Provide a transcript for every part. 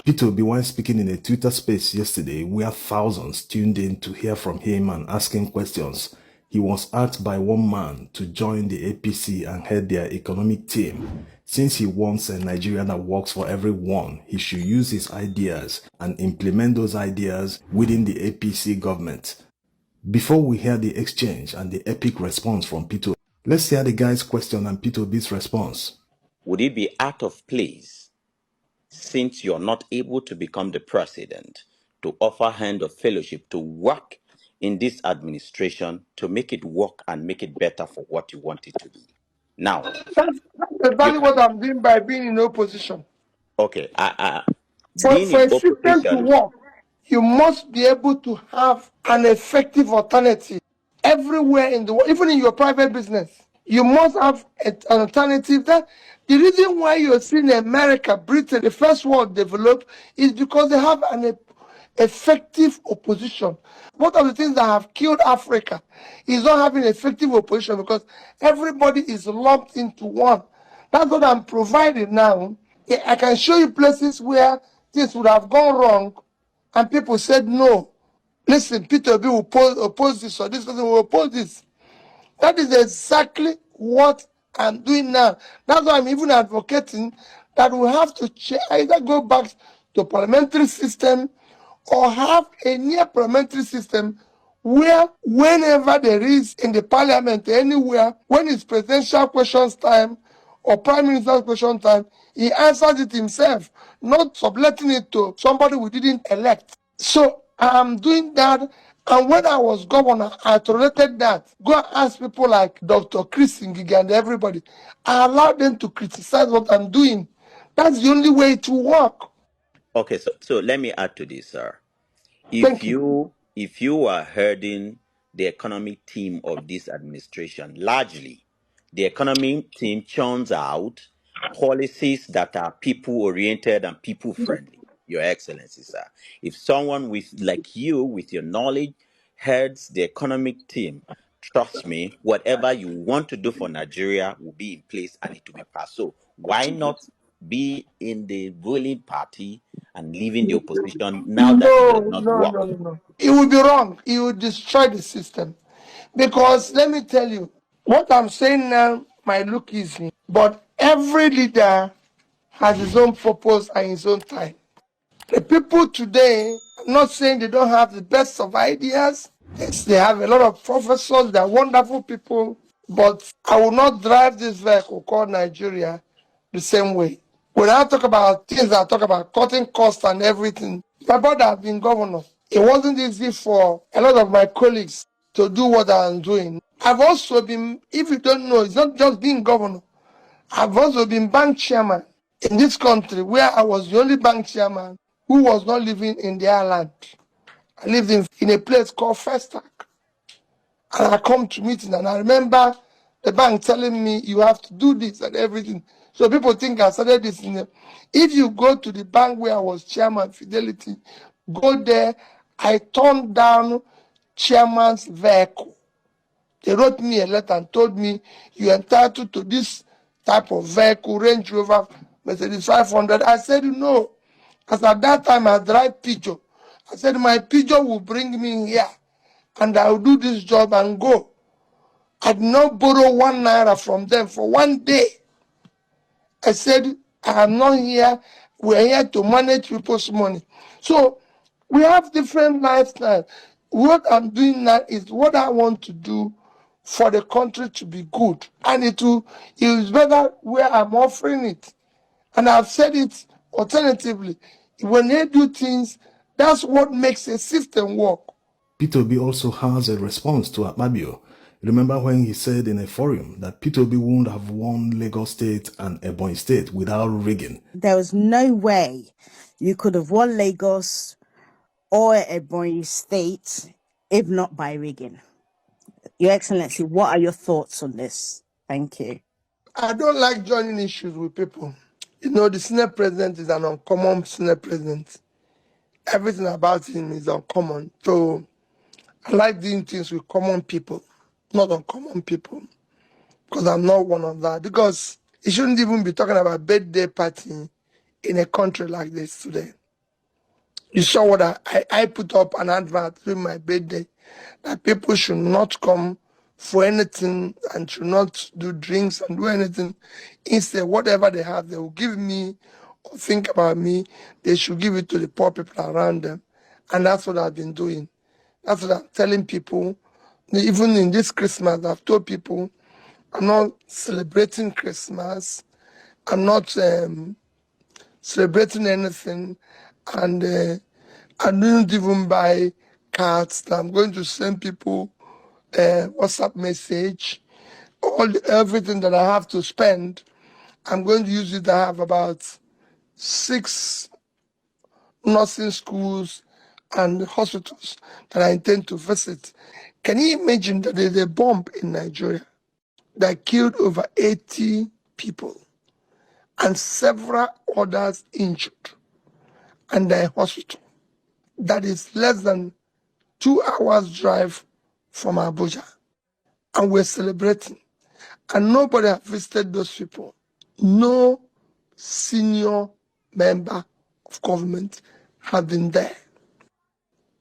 Peter Obi, when speaking in a Twitter space yesterday, where thousands tuned in to hear from him and asking questions, he was asked by one man to join the APC and head their economic team. Since he wants a Nigeria that works for everyone, he should use his ideas and implement those ideas within the APC government. Before we hear the exchange and the epic response from Peter, let's hear the guy's question and Peter Obi's response. Would it be out of place, since you're not able to become the president, to offer hand of fellowship to work in this administration to make it work and make it better for what you want it to be? Now, That's exactly what I'm doing by being in opposition. okay, For being in a system to opposition, work, you must be able to have an effective alternative everywhere in the world, even in your private business. You must have an alternative. That the reason why you're seeing America, Britain, the first world develop is because they have an effective opposition. One of the things that have killed Africa is not having effective opposition, because everybody is lumped into one. That's what I'm providing now. I can show you places where things would have gone wrong and people said no. Listen, Peter Obi will oppose this, or this person will oppose this. That is exactly what I'm doing now. That's why I'm even advocating that we have to either go back to parliamentary system or have a near parliamentary system where whenever there is in the parliament, anywhere, when it's presidential questions time or prime minister's question time, he answers it himself, not subletting it to somebody we didn't elect. So I'm doing that. And when I was governor, I tolerated that. Go and ask people like Dr. Chris Ngige and everybody. I allowed them to criticize what I'm doing. That's the only way to work. okay, so let me add to this, sir. Thank you. If you are heading the economic team of this administration, largely the economic team churns out policies that are people oriented and people friendly. Your Excellency, sir. If someone with like you, with your knowledge, heads the economic team, trust me, whatever you want to do for Nigeria will be in place and it will be passed. So why not be in the ruling party and leaving the opposition now that it does not work? No. It would be wrong. It would destroy the system. Because let me tell you, what I'm saying now might look easy, but every leader has his own purpose and his own time. The people today, I'm not saying they don't have the best of ideas. Yes, they have a lot of professors, they're wonderful people, but I will not drive this vehicle called Nigeria the same way. When I talk about things, I talk about cutting costs and everything. My brother has been governor. It wasn't easy for a lot of my colleagues to do what I'm doing. I've also been, if you don't know, it's not just being governor. I've also been bank chairman in this country, where I was the only bank chairman who was not living in their land. I lived in a place called Festac. And I come to meeting and I remember the bank telling me you have to do this and everything. So people think I started this if you go to the bank where I was chairman, Fidelity, go there, I turned down chairman's vehicle. They wrote me a letter and told me you're entitled to this type of vehicle, Range Rover, Mercedes 500. I said no. Because at that time I drive Peugeot. I said my Peugeot will bring me here and I will do this job and go. I did not borrow 1 naira from them for 1 day. I said, I am not here. We're here to manage people's money. So we have different lifestyles. What I'm doing now is what I want to do for the country to be good. And it is better where I'm offering it. And I've said it alternatively. When they do things, that's what makes a system work. Peter Obi also has a response to Akpabio. Remember when he said in a forum that Peter Obi wouldn't have won Lagos State and Ebonyi State without rigging? There was no way you could have won Lagos or Ebonyi State if not by rigging. Your Excellency, what are your thoughts on this? Thank you. I don't like joining issues with people. You know, the Senate president is an uncommon Senate president. Everything about him is uncommon. So I like doing things with common people, not uncommon people. Because I'm not one of that. Because he shouldn't even be talking about birthday party in a country like this today. You saw what I put up an advert during my birthday that people should not come for anything and should not do drinks and do anything. Instead, whatever they have, they will give me or think about me. They should give it to the poor people around them. And that's what I've been doing. That's what I'm telling people. Even in this Christmas, I've told people I'm not celebrating Christmas. I'm not celebrating anything. And I didn't even buy cards. I'm going to send people WhatsApp message. Everything that I have to spend, I'm going to use it. I have about 6 nursing schools and hospitals that I intend to visit. Can you imagine that there's a bomb in Nigeria that killed over 80 people and several others injured, and they're in hospital? That is less than 2 hours drive from Abuja, and we're celebrating. And nobody has visited those people. No senior member of government has been there.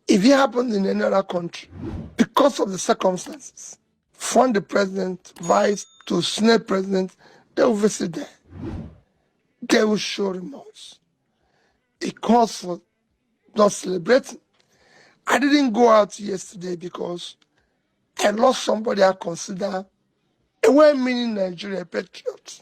If it happened in another country, because of the circumstances, from the president, vice to senate president, they will visit there. They will show remorse. It calls for not celebrating. I didn't go out yesterday because I lost somebody I consider a well-meaning Nigerian patriot,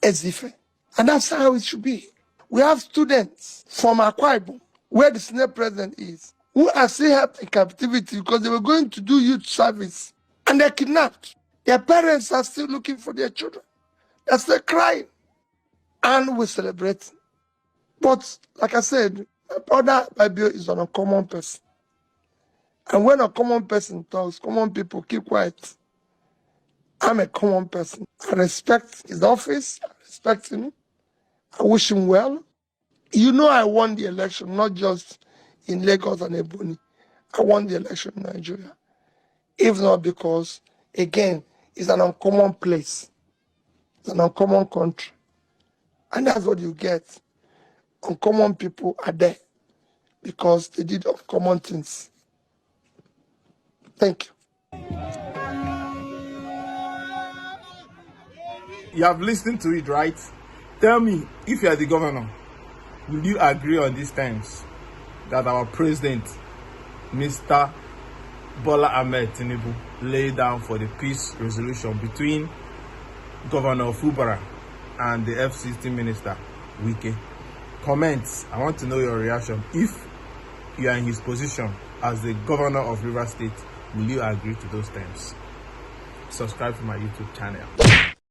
Ezife. And that's how it should be. We have students from Akwa Ibom, where the senate president is, who are still held in captivity because they were going to do youth service and they're kidnapped. Their parents are still looking for their children. They're still crying. And we celebrate. But like I said, my brother Babio is an uncommon person. And when a common person talks, common people keep quiet. I'm a common person. I respect his office. I respect him. I wish him well. You know I won the election, not just in Lagos and Ebony. I won the election in Nigeria. If not because, again, it's an uncommon place. It's an uncommon country. And that's what you get. Uncommon people are there because they did uncommon things. Thank you. You have listened to it, right? Tell me, if you are the governor, will you agree on these terms that our president, Mr. Bola Ahmed Tinubu, laid down for the peace resolution between Governor Fubara and the FCT Minister, Wike? Comments. I want to know your reaction. If you are in his position as the governor of Rivers State, will you agree to those terms? Subscribe to my YouTube channel.